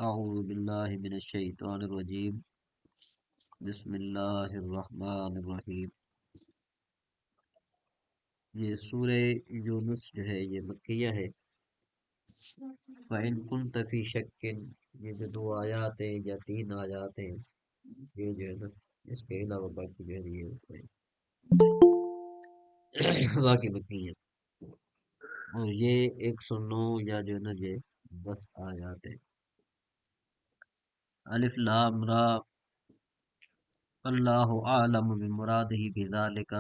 اعوذ باللہ من الشیطان الرجیم بسم اللہ الرحمن الرحیم۔ یہ سورہ یونس جو ہے یہ مکیہ ہے۔ فَإِن كُنتَ فِي شَكٍّ، یہ جو دو آیات ہیں یا تین آیات ہیں یہ جو ہے نا اس کے علاوہ باقی جو ہے یہ باقی مکی ہیں، اور یہ 109 یا جو ہے نا یہ 10 آیات ہیں۔ الف لام را، اللہ عالم بمرادہ بذالک،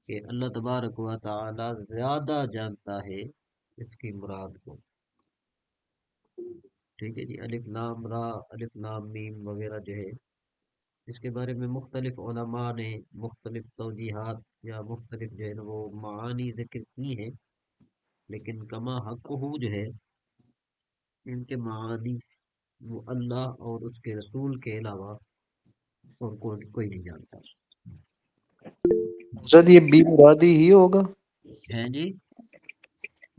کہ اللہ تبارک و تعالی زیادہ جانتا ہے اس کی مراد کو۔ ٹھیک ہے جی، الف لام را، الف لام میم وغیرہ جو ہے اس کے بارے میں مختلف علماء نے مختلف توجیحات یا مختلف جو ہے نا وہ معانی ذکر کی ہیں، لیکن کما حق ہو جو ہے ان کے معانی وہ اللہ اور اس کے رسول کے علاوہ اور کوئی نہیں جانتا حضرت یہ بی مرادی ہی ہوگا، ہے جی۔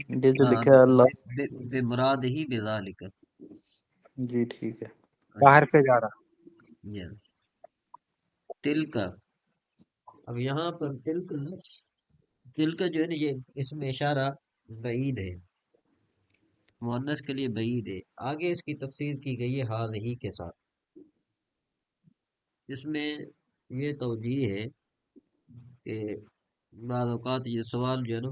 یہ جو لکھا ہے اللہ۔ بے مراد ہی بذالک، جی ٹھیک ہے۔ باہر پہ جا رہا۔ یس تل کا، اب یہاں پر تل کا جو ہے نا یہ اس میں اشارہ بعید ہے، مؤنث کے لیے بعید ہے۔ آگے اس کی تفسیر کی گئی ہے ہی کے ساتھ۔ اس میں یہ توجیہ ہے کہ بعض اوقات یہ سوال جو ہے نا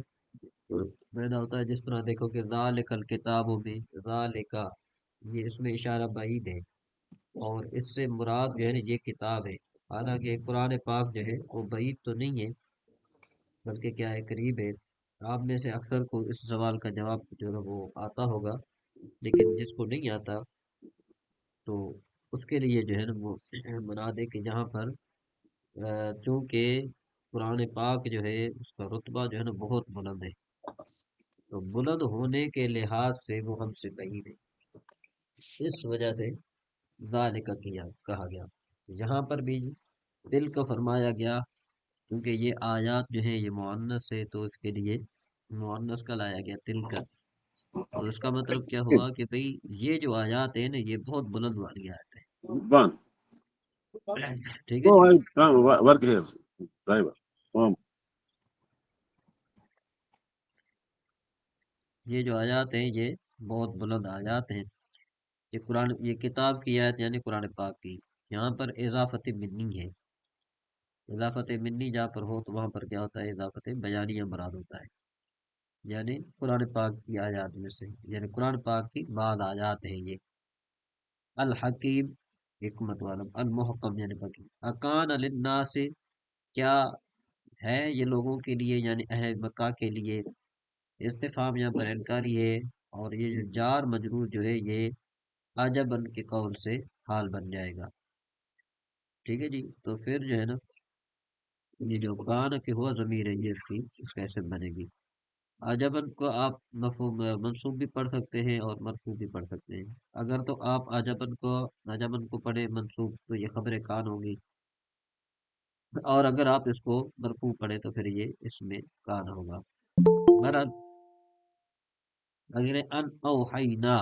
پیدا ہوتا ہے، جس طرح دیکھو کہ ذالک الکتاب میں ذالک، یہ اس میں اشارہ بعید ہے، اور اس سے مراد جو ہے نا یہ کتاب ہے۔ حالانکہ قرآن پاک جو ہے وہ بعید تو نہیں ہے بلکہ کیا ہے قریب ہے۔ آپ میں سے اکثر کو اس سوال کا جواب جو ہے وہ آتا ہوگا، لیکن جس کو نہیں آتا تو اس کے لیے جو ہے نا وہ بنا دے کہ جہاں پر چونکہ قرآن پاک جو ہے اس کا رتبہ جو ہے نا بہت بلند ہے، تو بلند ہونے کے لحاظ سے وہ ہم سے بعید ہے، اس وجہ سے ذالک کہا گیا۔ تو یہاں پر بھی دل کا فرمایا گیا کیونکہ یہ آیات جو ہیں یہ مؤنث ہے، تو اس کے لیے مؤنث کا لایا گیا دل کا۔ تو اس کا مطلب کیا ہوا کہ بھئی یہ جو آیات ہیں نا یہ بہت بلند والی آیات ہے۔ Van, ٹھیک ہے go G, ahead, come work here, driver. Come. یہ جو آیات ہیں یہ بہت بلند آیات ہیں۔ یہ قرآن، یہ کتاب کی آیت یعنی قرآن پاک کی، یہاں پر اضافت منی ہے۔ اضافت منی جہاں پر ہو تو وہاں پر کیا ہوتا ہے، اضافت بیانیہ مراد ہوتا ہے، یعنی قرآن پاک کی آیات میں سے، یعنی قرآن پاک کی بعض آیات ہیں یہ۔ الحکیم، حکمت والا، المحکم یعنی پکی، اکان للناس، کیا ہے یہ لوگوں کے لیے یعنی اہل مکہ کے لیے، استفہام یہاں پر انکاری ہے، اور یہ جو جار مجرور جو ہے یہ عجبن کے قول سے حال بن جائے گا۔ ٹھیک ہے جی، تو پھر جو ہے نا یہ جو کان کے ہوا ضمیر ہے یہ اس کا اسم بنے گی۔ عجبن کو آپ مفہوم منصوب بھی پڑھ سکتے ہیں اور مرفوع بھی پڑھ سکتے ہیں۔ اگر تو آپ عجبن کو پڑھے منصوب تو یہ خبر کان ہوگی، اور اگر آپ اس کو مرفوع پڑھے تو پھر یہ اس میں کان ہوگا۔ بہرحال اگر ان اوحینا،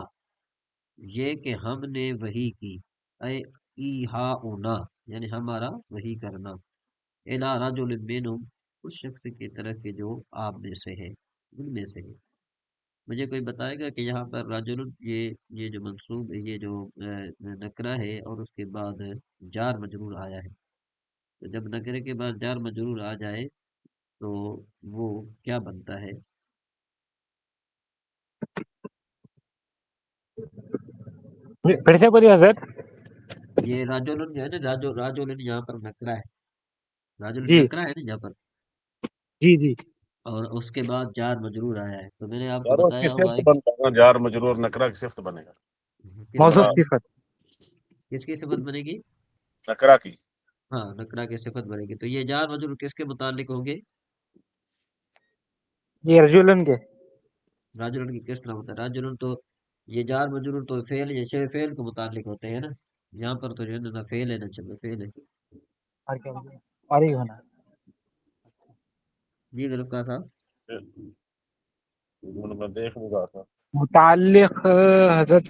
یہ کہ ہم نے وحی کی، اے ایہاؤنا یعنی ہمارا وحی کرنا، الی رجل منہم، اس شخص کی طرف کہ جو آپ میں سے ہے، ان میں سے ہے۔ مجھے کوئی بتائے گا کہ یہاں پر رجل یہ جو منصوب یہ جو نکرہ ہے اور اس کے بعد جار مجرور آیا ہے، تو جب نکرے کے بعد جار مجرور آ جائے تو وہ کیا بنتا ہے؟ پھر سے بولیے حضرت۔ یہ راجولن جو ہے نا، راجولن یہاں پر نکرہ ہے، راجولن جی نکرہ ہے نا یہاں پر، جی جی، اور اس کے بعد جار مجرور آیا ہے، تو میں نے آپ کو یارو کی بتایا ہوا صفت ہے کہ بنتا ہے نا، جار مجرور نکرہ کی صفت بنے گا۔ کس کی موصوف مراد صفت۔ کس کی صفت بنے گی؟ نکرہ کی، ہاں نکرہ کی صفت بنے گی، تو یہ جار مجرور کس کے متعلق ہوں گے؟ یہ رجولن کے۔ راجولن کی کس طرح ہوتا ہے؟ راجولن تو یہ جار مجرور تو فعل یا شبہ فعل کو متعلق ہوتے ہیں نا، یہاں پر تو جو ہے نا فعل ہے نہ شبہ فعل ہے۔ اور کیا بولے؟ اور ہی ہونا یہ غلط کہا تھا۔ میں دیکھ نہیں رہا تھا۔ متعلق حضرت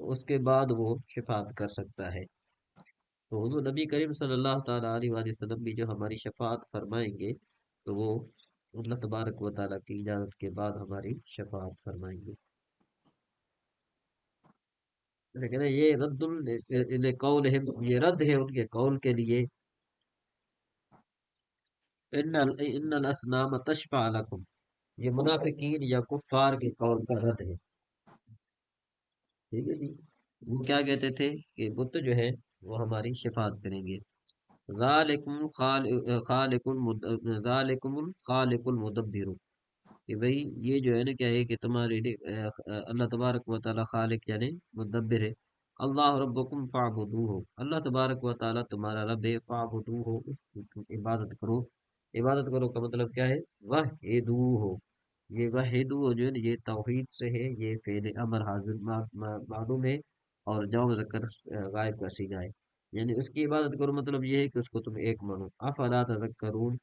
تو اس کے بعد وہ شفاعت کر سکتا ہے۔ تو حضور نبی کریم صلی اللہ تعالیٰ علیہ وآلہ وسلم بھی جو ہماری شفاعت فرمائیں گے تو وہ اللہ تبارک و تعالیٰ کی اجازت کے بعد ہماری شفاعت فرمائیں گے۔ لیکن یہ قولہم، یہ رد ہے ان کے قول کے لیے، ان الاسنام تشفع لکم، یہ منافقین یا کفار کے قول کا رد ہے۔ ٹھیک ہے جی، وہ کیا کہتے تھے کہ بت جو ہے وہ ہماری شفاعت کریں گے۔ ذالکم الخالق المدبر، کہ بھئی یہ جو ہے نا کیا ہے کہ تمہارے اللہ تبارک و تعالی خالق یعنی مدبر ہے۔ اللہ ربکم فاعبدوہ، اللہ تبارک و تعالی تمہارا رب ہے، فاعبدوہ، اس کی عبادت کرو۔ عبادت کرو کا مطلب کیا ہے؟ وحدوہ، یہ وحدوہ جو ہے نا یہ توحید سے ہے، یہ فعل امر حاضر معلوم ہے، اور جو مذکر غائب کا صیغہ ہے، یعنی اس کی عبادت کرو مطلب یہ ہے کہ اس کو تم ایک مانو۔ افلا تذکرون،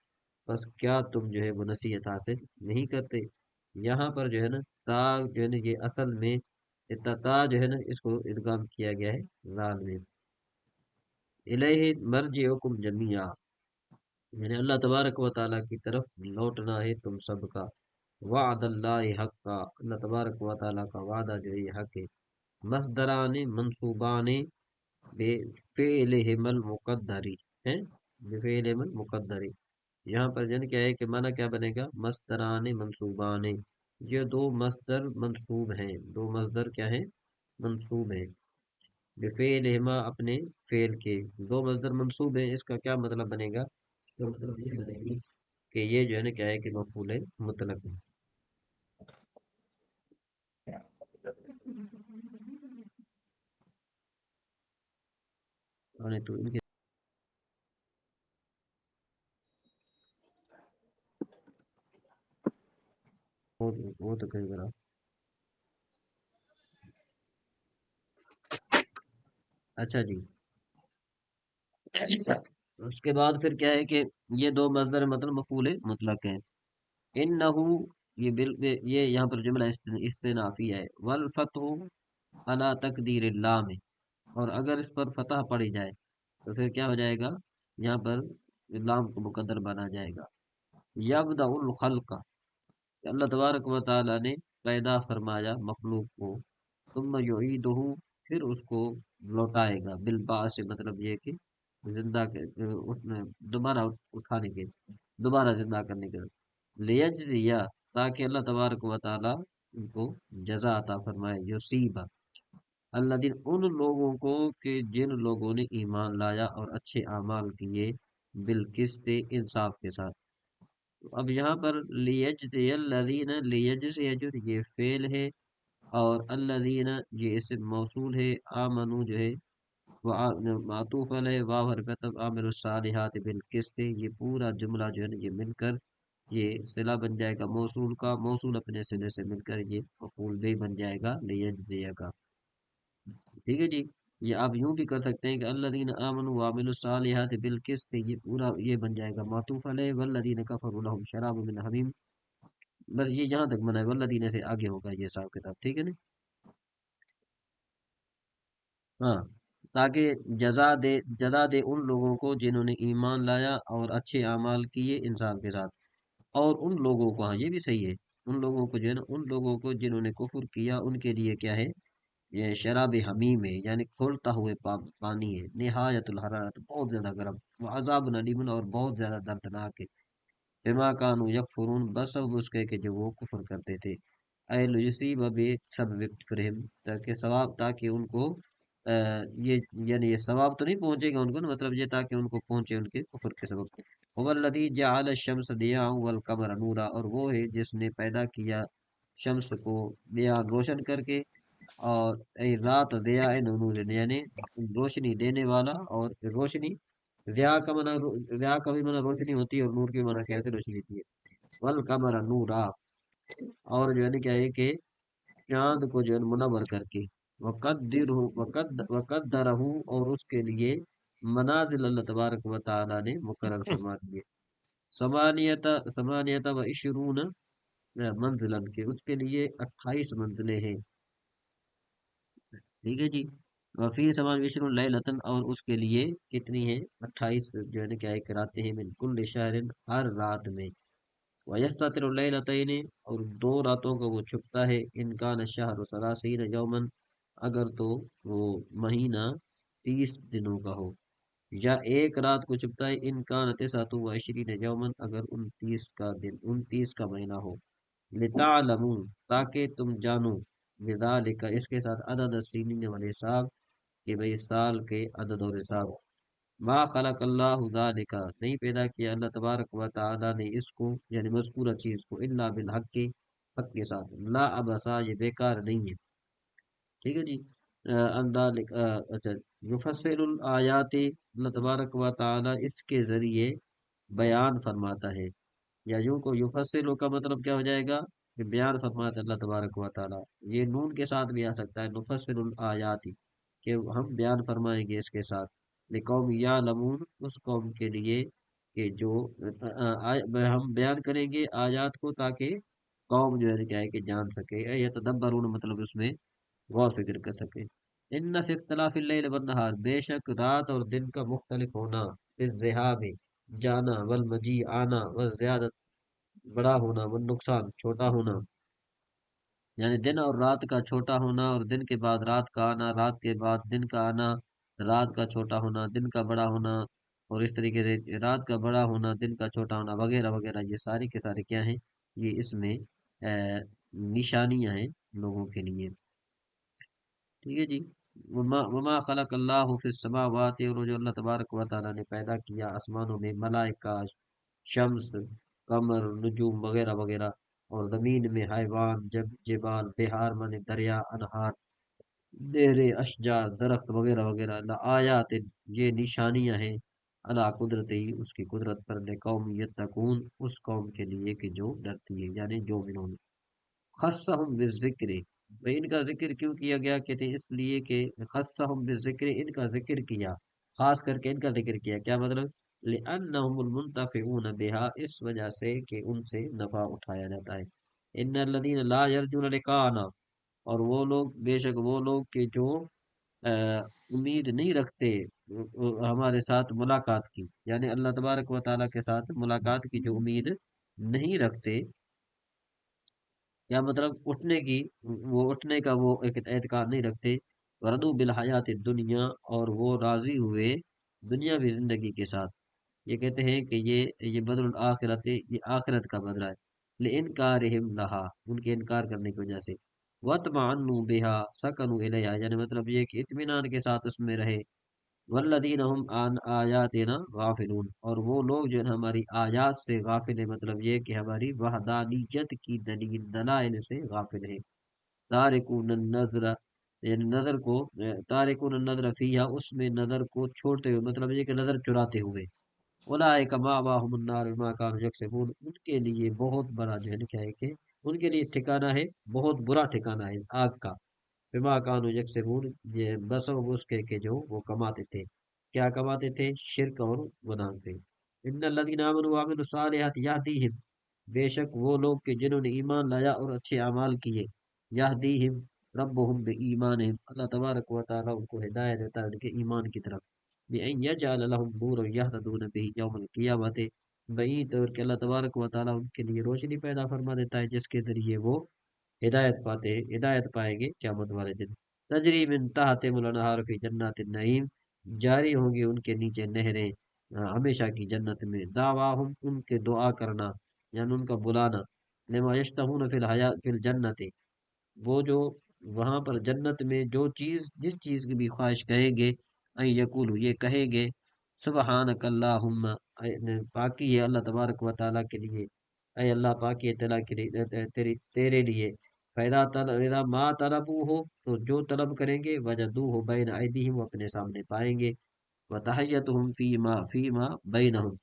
بس کیا تم جو ہے وہ نصیحت حاصل نہیں کرتے؟ یہاں پر جو ہے نا تا جو ہے نا یہ اصل میں تا جو ہے نا اس کو ادغام کیا گیا ہے لام میں۔ الیہ مرجعکم جمیعا، یعنی اللہ تبارک و تعالیٰ کی طرف لوٹنا ہے تم سب کا۔ وعد اللہ حق کا، اللہ تبارک و تعالیٰ کا وعدہ جو ہے یہ حق ہے۔ مصدران منصوبان بفعلہم المقدری ہیں، بفعلہم المقدری، یہاں پر جن کیا ہے کہ معنی کیا بنے گا؟ مصدران منصوبان، یہ دو مصدر منصوب ہیں، دو مصدر کیا ہیں؟ منصوب ہیں، بفعلہما، اپنے فعل کے، دو مصدر منصوب ہیں، اس کا کیا مطلب بنے گا؟ اس کا مطلب یہ بنے گی کہ یہ جو ہے نا کیا ہے کہ مفعول مطلق ہے۔ تو ان کے وہ تو کئی بار اچھا جی، اس کے بعد پھر کیا ہے کہ یہ دو مصدر مطلب مفعول مطلق ہے۔ انہو، یہ یہاں پر جملہ استنافی ہے۔ والفتح علی تقدیر اللام، اور اگر اس پر فتح پڑی جائے تو پھر کیا ہو جائے گا؟ یہاں پر لام کو مقدر بنا جائے گا۔ یبدأ الخلق، اللہ تبارک و تعالی نے پیدا فرمایا مخلوق کو، ثم یعیدہ، پھر اس کو لوٹائے گا، بالبعث، مطلب یہ کہ زندہ دوبارہ اٹھانے کے، دوبارہ زندہ کرنے کے، لیجزیہ، تاکہ اللہ تبارک و تعالی ان کو جزا عطا فرمائے، یصیب الذین، ان لوگوں کو کہ جن لوگوں نے ایمان لایا اور اچھے اعمال کیے، بالقسط، انصاف کے ساتھ۔ اب یہاں پر لیجزی الذین، لیجزی جو یہ فعل ہے، اور الذین یہ اسم موصول ہے، آمنو جو ہے وہ معطوف علیہ، واو حرف عطف، عامل الصالحات بالقسط، یہ پورا جملہ جو ہے نا یہ مل کر یہ صلہ بن جائے گا موصول کا، موصول اپنے صلے سے مل کر یہ مفعول بھی بن جائے گا لیجزیہ کا۔ ٹھیک ہے جی، یہ آپ یوں بھی کر سکتے ہیں کہ الذین آمنوا وعملوا الصالحات بالقسط، یہ پورا یہ بن جائے گا معطوف علیہ، والذین کفروا لهم شراب من حمیم، بس یہ یہاں تک بنا ہے، والذین سے آگے ہوگا یہ حساب کتاب، ٹھیک ہے نا؟ ہاں، تاکہ جزا دے ان لوگوں کو جنہوں نے ایمان لایا اور اچھے اعمال کیے انصاف کے ساتھ، اور ان لوگوں کو، ہاں یہ بھی صحیح ہے، ان لوگوں کو جو ہے نا، ان لوگوں کو جنہوں نے کفر کیا ان کے لیے کیا ہے؟ یہ شراب حمیم ہے، یعنی کھولتا ہوئے پانی ہے، نہایت الحرارت، بہت زیادہ گرم، وہ عذاب علیم، اور بہت زیادہ دردناک ہے، بما کانوا یکفرون، بس سب اس کے کہ جو وہ کفر کرتے تھے، اے یصیب بسبب کفرہم، تاکہ ثواب، تاکہ ان کو یہ یعنی یہ ثواب تو نہیں پہنچے گا ان کو، مطلب یہ تاکہ ان کو پہنچے ان کے کفر کے سبب۔ هو الذی جعل الشمس ضیاء والقمر نورا، اور وہ ہے جس نے پیدا کیا شمس کو ضیاء روشن کر کے، اور اے رات ضیاء نور، یعنی روشنی دینے والا، اور روشنی ضیاء کا معنی، ضیاء کا بھی معنی روشنی ہوتی ہے، اور نور کی معنی کیسے روشنی ہوتی ہے، والقمر نورا، اور جو ہے نا کیا ہے کہ چاند کو جو ہے منور کر کے، وقدرہ، اور اس کے لیے منازل اللہ تبارک و تعالی نے مقرر فرما دیے، سمانیت و عشرون منزلن کے، اس کے لیے 28 منزلیں ہیں، ٹھیک ہے جی. وفی سمان وشر اللیلتن، اور اس کے لیے کتنی ہیں 28 جو ہے نا کیا ہے کراتے ہیں من کل شہر ہر رات میں. ویستتر اللیلتین، اور 2 راتوں کو وہ چھپتا ہے ان کا الشہر ثلاثین یومن، اگر تو وہ مہینہ 30 دنوں کا ہو، یا ایک رات کو چھپتا ہے ان کا تسعۃ و عشرین یومن، اگر 29 کا مہینہ ہو. لتعلموا، تاکہ تم جانو، بذالک اس کے ساتھ عدد السنین والحساب، کہ بھئی سال کے عدد اور حساب. ما خلق اللہ ذالک، نہیں پیدا کیا اللہ تبارک و تعالی نے اس کو یعنی مذکورہ چیز کو، الا بالحق کے، حق کے ساتھ، لا ابسا یہ بیکار نہیں ہے. ٹھیک ہے جی. اچھا، یفسر الآیات، اللہ تبارک و تعالی اس کے ذریعے بیان فرماتا ہے، یا یوں کو یفسر کا مطلب کیا ہو جائے گا کہ بیان فرماتا ہے اللہ تبارک و تعالی. یہ نون کے ساتھ بھی آ سکتا ہے، نفسر الآیات، کہ ہم بیان فرمائیں گے اس کے ساتھ. لقوم یعلمون، اس قوم کے لیے کہ جو ہم بیان کریں گے آیات کو تاکہ قوم جو ہے کیا ہے کہ جان سکے، یا تدبرون مطلب اس میں غور فکر کر سکے. ان فی اختلاف اللیل والنہار، بے شک رات اور دن کا مختلف ہونا، الذہاب جانا، والمجیء آنا، والزیادت بڑا ہونا، والنقصان چھوٹا ہونا، یعنی دن اور رات کا چھوٹا ہونا، اور دن کے بعد رات کا آنا، رات کے بعد دن کا آنا، رات کا چھوٹا ہونا، دن کا بڑا ہونا، اور اس طریقے سے رات کا بڑا ہونا، دن کا چھوٹا ہونا، وغیرہ وغیرہ، یہ ساری کے سارے کیا ہیں، یہ اس میں نشانیاں ہیں لوگوں کے لیے. ٹھیک ہے جی. وما خلق اللہ فی السماوات، اور جو اللہ تبارک و تعالیٰ نے پیدا کیا آسمانوں میں ملائکہ، شمس، قمر، نجوم وغیرہ وغیرہ، اور زمین میں حیوان، جبال، بہار من دریا، انہار، نہریں، اشجار، درخت وغیرہ وغیرہ، آیات یہ نشانیاں ہیں، اللہ قدرت ہی اس کی قدرت پر، قوم یتقون اس قوم کے لیے کہ جو ڈرتی ہے، یعنی جو انہوں نے. خصہم بالذکر، بھئی ان کا ذکر کیوں کیا گیا، کہتے ہیں اس لیے کہ خصہم بالذکر، ان کا ذکر کیا، خاص کر کے ان کا ذکر کیا، کیا مطلب، لأنہم المنتفعون بها، اس وجہ سے کہ ان سے نفع اٹھایا جاتا ہے. ان الذین لا یرجون لقاءنا، اور وہ لوگ، بے شک وہ لوگ کہ جو امید نہیں رکھتے ہمارے ساتھ ملاقات کی، یعنی اللہ تبارک و تعالیٰ کے ساتھ ملاقات کی جو امید نہیں رکھتے، کیا مطلب اٹھنے کی، وہ اٹھنے کا وہ ایک اعتقاد نہیں رکھتے. وردو بالحیات الدنیا، اور وہ راضی ہوئے دنیاوی زندگی کے ساتھ. یہ کہتے ہیں کہ یہ بدل الآخرت، یہ آخرت کا بدلہ ہے. لِإِنْكَارِهِمْ لَهَا، ان کے انکار کرنے کی وجہ سے. وَطْمَعَنُّوا بِهَا سَكَنُوا إِلَيْهَا، یعنی مطلب یہ کہ اطمینان کے ساتھ اس میں رہے. والذین هم عن آیاتنا غافلون، اور وہ لوگ جو ہیں ہماری آیات سے غافل ہیں، مطلب یہ کہ ہماری وحدانیت کی دلائل سے غافل ہیں. تارکون النظر، یعنی نظر کو، تارکون النظر فیہا، اس میں نظر کو چھوڑتے ہوئے، مطلب یہ کہ نظر چراتے ہوئے. اولئک مأواہم النار بما کانوا یکسبون، ان کے لیے بہت بڑا جو ہے نا کیا ہے کہ ان کے لیے ٹھکانہ ہے، بہت برا ٹھکانہ ہے آگ کا. بما کانوا یکسبون، یہ بسبب اس کے کہ جو وہ کماتے تھے. کیا کماتے تھے، شرک اور گناہ تھے. ان الذین آمنوا وعملوا الصالحات یہدیہم، بے شک وہ لوگ کہ جنہوں نے ایمان لایا اور اچھے اعمال کیے، یہدیہم ربہم بایمانہم، اللہ تبارک و تعالیٰ ان کو ہدایت دیتا ہے ان کے ایمان کی طرف. بِأَن يَجْعَلَ لَهُمْ نُورًا يَهْتَدُونَ بِهِ يَوْمَ الْقِيَامَةِ، بعید طور کہ اللہ تبارک و تعالیٰ ان کے لیے روشنی پیدا فرما دیتا ہے جس کے ذریعے وہ ہدایت پاتے ہیں، ہدایت پائیں گے قیامت والے دن. تجری من تحتہم الانہار فی جنات النعیم، جاری ہوں گی ان کے نیچے نہریں ہمیشہ کی جنت میں. دعواہم، ان کے دعا کرنا یعنی ان کا بلانا. لما یشتہون فی الحیات فی الجنت، وہ جو وہاں پر جنت میں جو چیز جس چیز کی بھی خواہش کہیں گے، این یقولو یہ کہیں گے، سبحانک اللہم، پاکی ہے اللہ تبارک و تعالیٰ کے لیے، اے اللہ پاکی ہے تعالیٰ کے لیے، تیرے لیے. فَإِذَا مَا طَلَبُوهُ، تو جو طلب کریں گے، وَجَدُوهُ بَيْنَ أَيْدِيهِمْ، وہ اپنے سامنے پائیں گے. وَتَحِيَّتُهُمْ فِيمَا بَيْنَهُمْ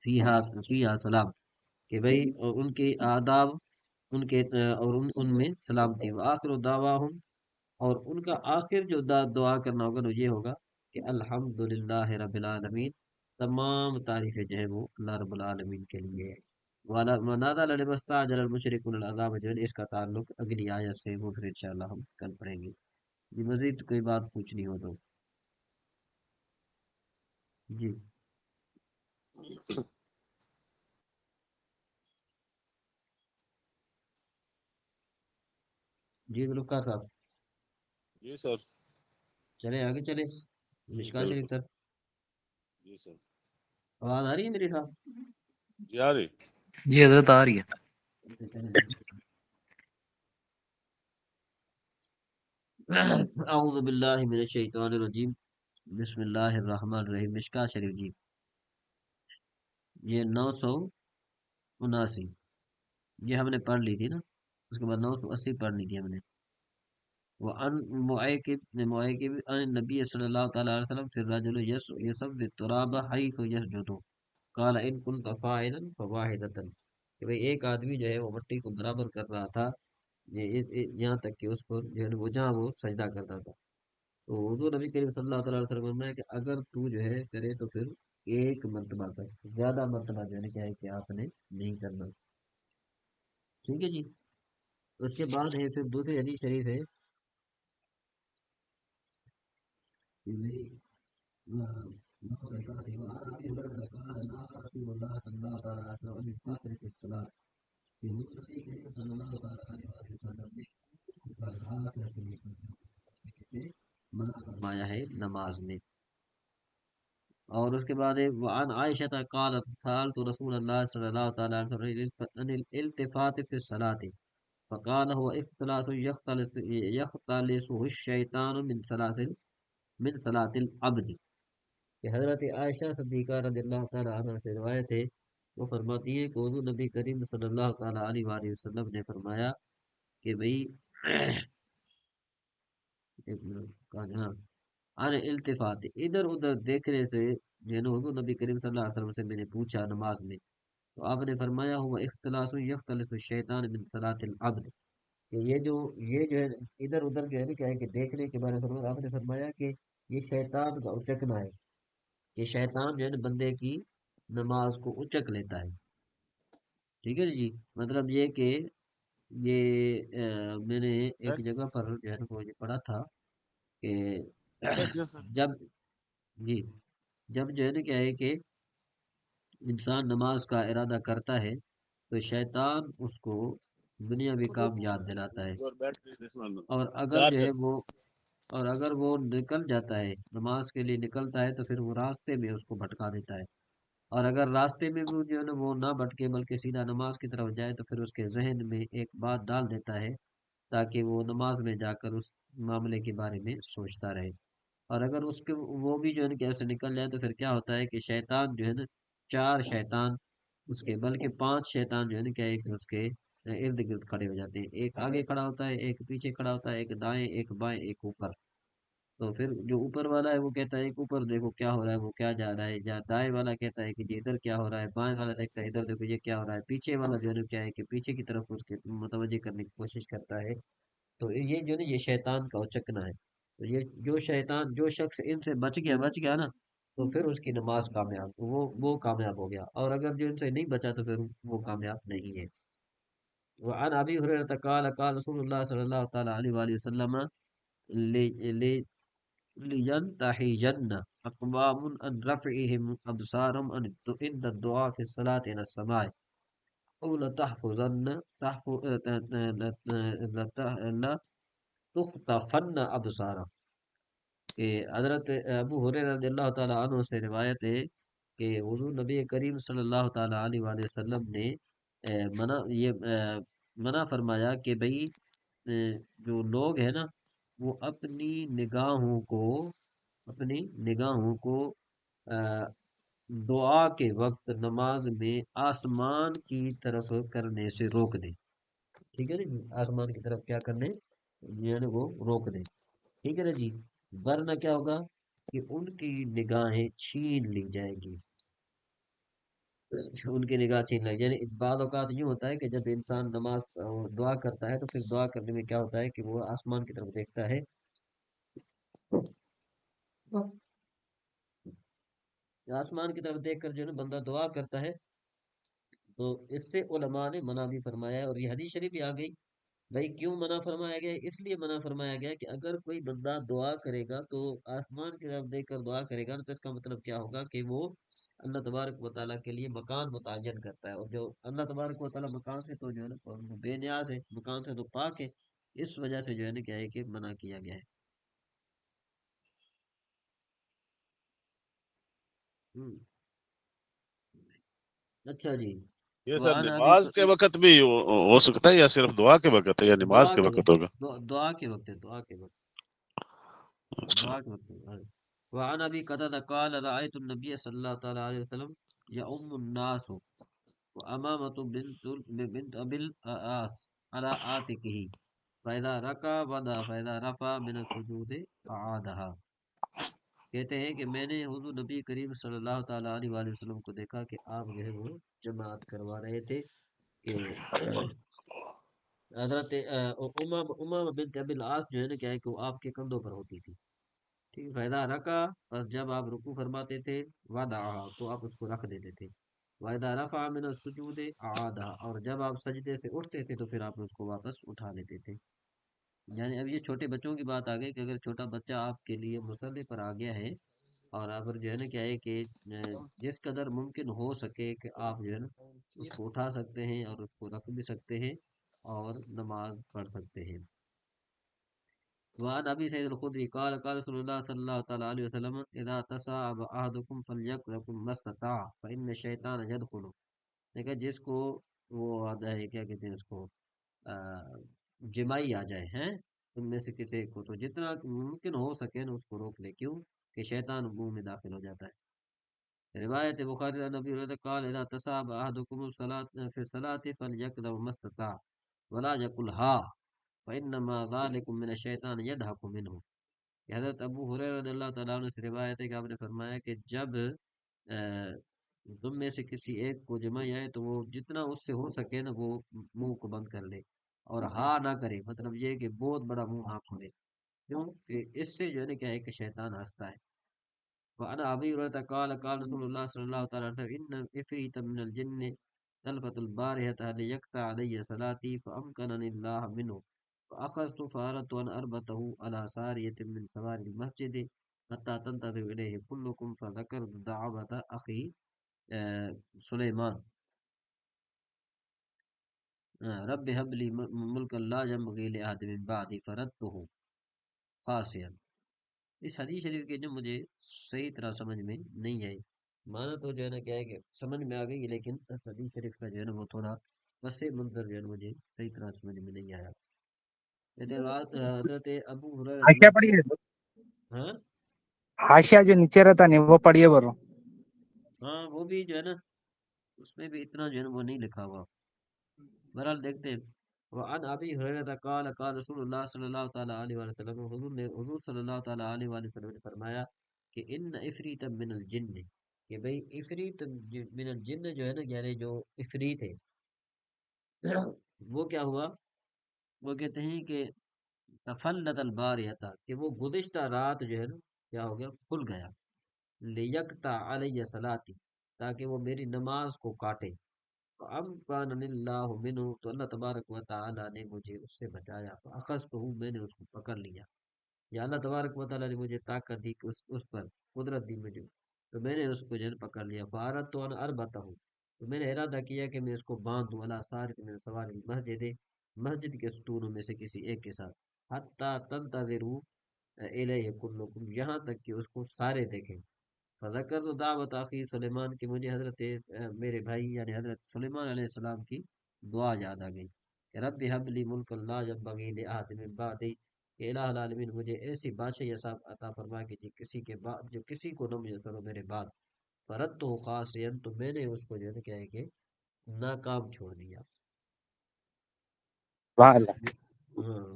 فِيهَا سلام، کہ بھئی ان کے آداب، ان کے اور ان میں سلامتی. وآخر دعواہم، اور ان کا آخر جو دعا کرنا ہوگا وہ یہ ہوگا کہ الحمدللہ رب العالمین، تمام تعریفیں جو ہے وہ اللہ رب العالمین کے لیے ہے. وَنَادَى لَمَا اسْتَعْجَلَ الْمُشْرِكُونَ الْعَذَابَ، جو ہے اس کا تعلق اگلی آیت سے وہ پھر انشاءاللہ ہم کل پڑھیں گے. یہ مزید کوئی بات پوچھنی ہو تو جی جی گلوکار صاحب جی سر چلے آگے چلے مشکا شریف بالکل تر جی سر آواز آ رہی ہے میری صاحب جی آ رہی جی حضرت آ رہی ہے اعوذ باللہ من الشیطان الرجیم بسم اللہ الرحمن الرحیم مشکا شریف جی یہ 979 یہ ہم نے پڑھ لی تھی نا اس کے بعد 980 پڑھنی تھی ہم نے وعن معیقب عن النبی صلی اللہ تعالی علیہ وسلم فی الرجل یسب التراب حیث یسجد قال ان كنت فاعلا فواحدۃ کہ بھئی ایک آدمی جو ہے وہ مٹی کو برابر کر رہا تھا یہاں تک کہ اس پر جو ہے وہ جہاں وہ سجدہ کرتا تھا تو حضور نبی کریم صلی اللہ تعالی علیہ وسلم نے کہ اگر تو جو ہے کرے تو پھر ایک مرتبہ تک زیادہ مرتبہ جو ہے کیا ہے کہ آپ نے نہیں کرنا ٹھیک ہے جی اس کے بعد ہے پھر دوسری حدیث شریف ہے فرمایا ہے نماز میں اور اس کے بعد ہے وعن عائشہ قالت سألت رسول اللہ صلی اللہ تعالی علیہ وسلم عن الالتفات في الصلاة فقال هو اختلاس يختلسه الشیطان من صلاة العبد کہ حضرت عائشہ صدیقہ رضی اللہ تعالی عنہ سے روایت ہے وہ فرماتی ہے کہ حضور نبی کریم صلی اللہ تعالی علیہ وآلہ وسلم نے فرمایا کہ بھئی ایک منٹ کہاں جہاں ارے التفات ادھر ادھر دیکھنے سے حضور نبی کریم صلی اللہ علیہ وسلم سے میں نے پوچھا نماز میں تو آپ نے فرمایا ہوا اختلاس یختلس الشیطان من صلاة العبد کہ یہ جو ہے ادھر ادھر جو ہے نا کیا ہے کہ دیکھنے کے بارے میں فرمایا آپ نے فرمایا کہ یہ شیطان کا اچکنا ہے کہ شیطان جو ہے نا بندے کی نماز کو اچک لیتا ہے ٹھیک ہے جی مطلب یہ کہ یہ میں نے ہے ایک جگہ پر جو ہے نا وہ یہ پڑھا تھا کہ جیسا جب جی جب جو ہے نا کیا ہے کہ انسان نماز کا ارادہ کرتا ہے تو شیطان اس کو دنیاوی کام یاد دلاتا ہے یور بیٹری دس ون اور اگر جو ہے چارجر اور اگر وہ نکل جاتا ہے نماز کے لیے نکلتا ہے تو پھر وہ راستے میں اس کو بھٹکا دیتا ہے اور اگر راستے میں بھی جو ہے نا وہ نہ بھٹکے بلکہ سیدھا نماز کی طرف جائے تو پھر اس کے ذہن میں ایک بات ڈال دیتا ہے تاکہ وہ نماز میں جا کر اس معاملے کے بارے میں سوچتا رہے اور اگر اس کے وہ بھی جو ہے نا کیسے نکل جائے تو پھر کیا ہوتا ہے کہ شیطان جو ہے نا 4 شیطان اس کے بلکہ 5 شیطان جو ہے نا کیا ہے کہ اس کے ارد گرد کھڑے ہو جاتے ہیں ایک آگے کھڑا ہوتا ہے ایک پیچھے کھڑا ہوتا ہے ایک دائیں ایک بائیں ایک اوپر تو پھر جو اوپر والا ہے وہ کہتا ہے کہ اوپر دیکھو کیا ہو رہا ہے وہ کیا جا رہا ہے یا دائیں والا کہتا ہے کہ جی ادھر کیا ہو رہا ہے بائیں والا دیکھتا ہے ادھر دیکھو یہ کیا ہو رہا ہے پیچھے والا جو ہے نا کیا ہے کہ پیچھے کی طرف اس کے متوجہ کرنے کی کوشش کرتا ہے تو یہ جو ہے نا یہ شیطان کا چکنا ہے تو یہ جو شیطان جو شخص ان سے بچ گیا نا تو پھر اس کی نماز کامیاب وہ کامیاب ہو گیا اور اگر جو ان سے نہیں بچا تو پھر وہ کامیاب نہیں ہے وعن ابي هريره قال رسول الله صلى الله تعالى عليه واله وسلم لينتهين أقوام عن رفعهم أبصارهم عند الدعاء في الصلاة إلى السماء أو لتخطفن أبصارهم کہ حضرت ابو ہریرہ رضی اللہ تعالی عنہ سے روایت ہے کہ حضور نبی کریم صلی اللہ تعالی علیہ وآلہ وسلم نے منع فرمایا کہ بھئی جو لوگ ہیں نا وہ اپنی نگاہوں کو دعا کے وقت نماز میں آسمان کی طرف کرنے سے روک دیں ٹھیک ہے نا جی آسمان کی طرف کیا کرنے یعنی وہ روک دیں ٹھیک ہے نا جی ورنہ کیا ہوگا کہ ان کی نگاہیں چھین لی جائیں گی ان کی نگاہ چھین لی یعنی بعض اوقات یوں ہوتا ہے کہ جب انسان نماز دعا کرتا ہے تو پھر دعا کرنے میں کیا ہوتا ہے کہ وہ آسمان کی طرف دیکھتا ہے آسمان کی طرف دیکھ کر جو ہے نا بندہ دعا کرتا ہے تو اس سے علماء نے منع بھی فرمایا ہے اور یہ حدیث شریف بھی آ گئی بھائی کیوں منع فرمایا گیا؟ اس لیے منع فرمایا گیا کہ اگر کوئی بندہ دعا کرے گا تو آسمان کی طرف دیکھ کر دعا کرے گا تو اس کا مطلب کیا ہوگا کہ وہ اللہ تبارک و تعالیٰ کے لیے مکان متعین کرتا ہے، اور جو اللہ تبارک و تعالیٰ مکان سے تو جو ہے نا بے نیاز ہے، مکان سے تو پاک ہے، اس وجہ سے جو ہے نا کیا ہے کہ منع کیا گیا ہے۔ ہم، اچھا جی، یہ سر وعن ابی نماز کے وقت بھی ہو سکتا ہے یا صرف دعا کے وقت ہے یا نماز دعا کے کے وقت وقت، ہوگا؟ دعا کے وقت ہے، دعا کے وقت، اچھا۔ دعا کے وقت ہے۔ وعن ابی قتادہ قال رأيت النبي صلی اللہ تعالی علیہ وسلم يؤم الناس وأمامة بنت أبي العاص على عاتقه فإذا ركع وضع فإذا رفع من السجود أعادها۔ کہتے ہیں کہ میں نے حضور نبی کریم صلی اللہ تعالی علیہ وآلہ وسلم کو دیکھا کہ آپ جو ہے وہ جماعت کروا رہے تھے کہ حضرت امام بنت ابی العاص جو ہے نا کیا ہے کہ وہ آپ کے کندھوں پر ہوتی تھی، ٹھیک ہے، فائدہ رکا، بس جب آپ رکوع فرماتے تھے وضع تو آپ اس کو رکھ دیتے تھے، وَإِذَا رَفَعَ مِنَ السُّجُودِ أَعَادَهَا، اور جب آپ سجدے سے اٹھتے تھے تو پھر آپ اس کو واپس اٹھا لیتے تھے۔ یعنی اب یہ چھوٹے بچوں کی بات آ گئی کہ اگر چھوٹا بچہ آپ کے لیے مصلی پر آ گیا ہے اور آپ جو ہے نا کیا ہے کہ جس قدر ممکن ہو سکے کہ آپ جو ہے نا اس کو اٹھا سکتے ہیں اور اس کو رکھ بھی سکتے ہیں اور نماز پڑھ سکتے ہیں۔ وعن ابي سعيد الخدري قال قال رسول الله صلى الله تعالى عليه وسلم اذا تصاعب احدكم فليقرب ما استطاع فان الشيطان يدخل، دیکھا جس کو وہ آتا ہے کیا کہتے ہیں اس کو جمائی آ جائے ہیں ان میں سے کسی کو تو جتنا ممکن ہو سکے نا اس کو روک لے، کیوں کہ شیطان منہ میں داخل ہو جاتا ہے۔ روایت بخاری نبی رضی قال اذا تصاعب احدكم الصلاه في الصلاه فليقرب ما استطاع ولا يقل ها فانما ذلك من الشیطان يضحك منه۔ کہ حضرت ابو ہریرہ رضی اللہ تعالیٰ عنہ سے روایت ہے کہ آپ نے فرمایا کہ جب تم میں سے کسی ایک کو جمائی آئے تو وہ جتنا اس سے ہو سکے نا وہ منہ کو بند کر لے اور ہاں نہ کرے، مطلب یہ کہ بہت بڑا منہ ہاں کھولے، کیوں کہ اس سے جو ہے نا کیا ہے کہ شیطان ہنستا ہے۔ وعن ابي هريره قال قال رسول الله صلى الله عليه وسلم ان عفريتا من الجن تلفت البارحه ليقطع علي صلاتي فامكنني الله منه فاخذت فاردت ان اربطه على ساريه من سوار المسجد حتى تنتظر اليه كلكم فذكرت دعوه اخي سليمان رب هب لي ملكا لا ينبغي لاحد من بعدي فردته خاسئا۔ اس حدیث شریف کے جو مجھے صحیح طرح سمجھ میں نہیں آئی، مانا تو جو ہے نا کیا ہے کہ سمجھ میں آ گئی لیکن حدیث شریف کا جو ہے نا وہ تھوڑا پس منظر جو ہے نا مجھے صحیح طرح سمجھ میں نہیں آیا۔ حضرت ابو ہریرہ رضی حاشیہ اللہ پڑھیے، ہاں حاشیہ جو نیچے رہتا نہیں وہ پڑھیے برو۔ ہاں وہ بھی جو ہے نا اس میں بھی اتنا جو ہے نا وہ نہیں لکھا ہوا، بہرحال دیکھتے ہیں۔ وعن ابی ہریرہ قال قال رسول اللہ صلی اللہ تعالی علیہ وآلہ وسلم، حضور صلی اللہ تعالی علیہ وآلہ وسلم نے فرمایا کہ ان عفریت من الجن، کہ بھئی عفریت من الجن جو ہے نا یعنی جو عفریت ہے وہ کیا ہوا، وہ کہتے ہیں کہ تفلت الباریہ، کہ وہ گزشتہ رات جو ہے نا کیا ہو گیا، کھل گیا، لیکتا علیہ صلاتی، تاکہ وہ میری نماز کو کاٹے، فَأَمْكَانَنِ اللَّهُ مِنْهُ، تو اللہ تبارک و تعالی نے مجھے اس سے بچایا، فَأَخَذْتُهُ، میں نے اس کو پکڑ لیا، یا اللہ تبارک و تعالی نے مجھے طاقت دی کہ اس پر قدرت دی مجھے، تو میں نے اس کو جو ہے پکڑ لیا، فَأَرَدْتُ أَنْ أَرْبَطَهُ، تو میں نے ارادہ کیا کہ میں اس کو باندھ دوں، علی سارق من سوار المسجد، مسجد کے ستونوں میں سے کسی ایک کے ساتھ، حتی تنتظروا الیہ کلکم، یہاں تک کہ اس کو سارے دیکھیں، فذکر تو دعوت آخی سلیمان، کی مجھے حضرت میرے بھائی یعنی حضرت سلیمان علیہ السلام کی دعا یاد آ گئی کہ رب حب لی ملک لا ينبغی لأحد من بعدی، کہ الہ العالمین مجھے ایسی بادشاہی عطا فرما کہ جو کسی کو نہ میسر ہو میرے بعد، فرد تو خاصین، تو میں نے اس کو جو ہے کیا ہے کہ ناکام چھوڑ دیا۔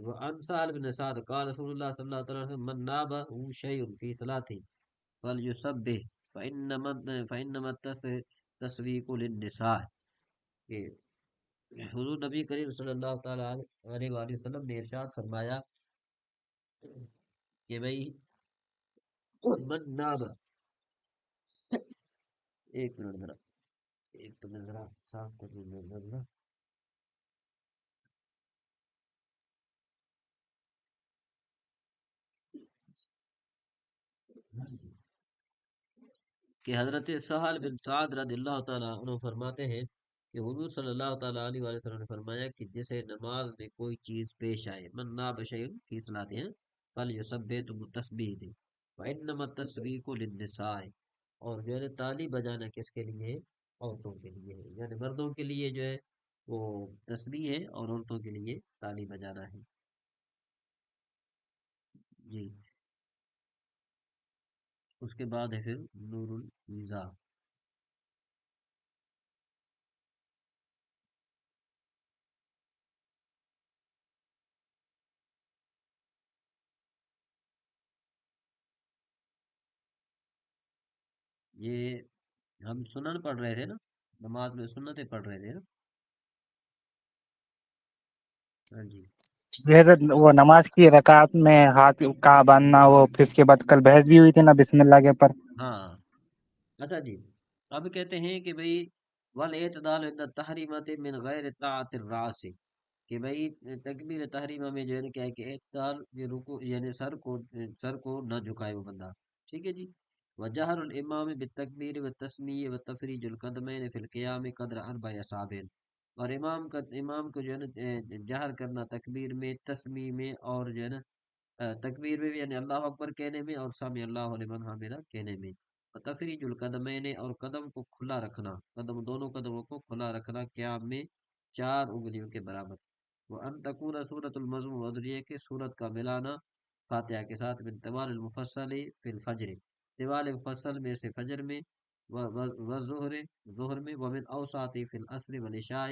وعن سہل بن سعد قال رسول اللہ صلی اللہ علیہ وسلم من نابہ شیء فی صلاته فلیسبح فإنما التسویق للنساء، کہ حضور نبی کریم صلی اللہ تعالی علیہ وآلہ وسلم نے ارشاد فرمایا کہ بھئی من نام، ایک منٹ ذرا، ایک تو میں ذرا صاف کر لوں کہ حضرت سہل بن سعد رضی اللہ تعالیٰ عنہ فرماتے ہیں کہ حضور صلی اللہ تعالیٰ علیہ وسلم نے فرمایا کہ جسے نماز میں کوئی چیز پیش آئے من ناب شیء فی صلاتہ فلیسبح تو تسبیح دے وانما التسبیح للنساء، اور جو ہے تالی بجانا کس کے لیے ہے؟ عورتوں کے لیے ہے، یعنی مردوں کے لیے جو ہے وہ تسبیح ہے اور عورتوں کے لیے تالی بجانا ہے۔ جی اس کے بعد ہے پھر نور الویزا۔ یہ ہم سنن پڑھ رہے تھے نا، نماز میں سنتیں پڑھ رہے تھے نا۔ ہاں جی جیسے وہ نماز کی رکعت میں ہاتھ کا باندھنا، وہ پھر اس کے بعد کل بحث بھی ہوئی تھی نا بسم اللہ کے اوپر۔ ہاں اچھا جی، اب کہتے ہیں کہ بھئی والاعتدال عند التحریمات من غیر طاعت الراس، کہ بھئی تکبیر تحریمہ میں جو ہے نا کیا ہے کہ اعتدال، یہ رکوع یعنی سر کو نہ جھکائے وہ بندہ، ٹھیک ہے جی۔ وجہر الامام بالتکبیر والتسمیہ والتفریج القدمین فی القیام قدر 4 اصابع، اور امام کو جو ہے نا جہر کرنا تکبیر میں، تسمیہ میں، اور جو ہے نا تکبیر میں بھی، یعنی اللہ اکبر کہنے میں اور سامع اللہ لمن حمدہ کہنے میں، تفریج القدمین، اور قدم کو کھلا رکھنا، دونوں قدموں کو کھلا رکھنا قیام میں 4 انگلیوں کے برابر۔ وہ ان تکون سورۃ المضموم، اور یہ کہ سورت کا ملانا فاتحہ کے ساتھ من طوال المفصل فی الفجر، طوال مفصل میں سے فجر میں، ظہر میں، ومن اوساط فی العصر والعشاء،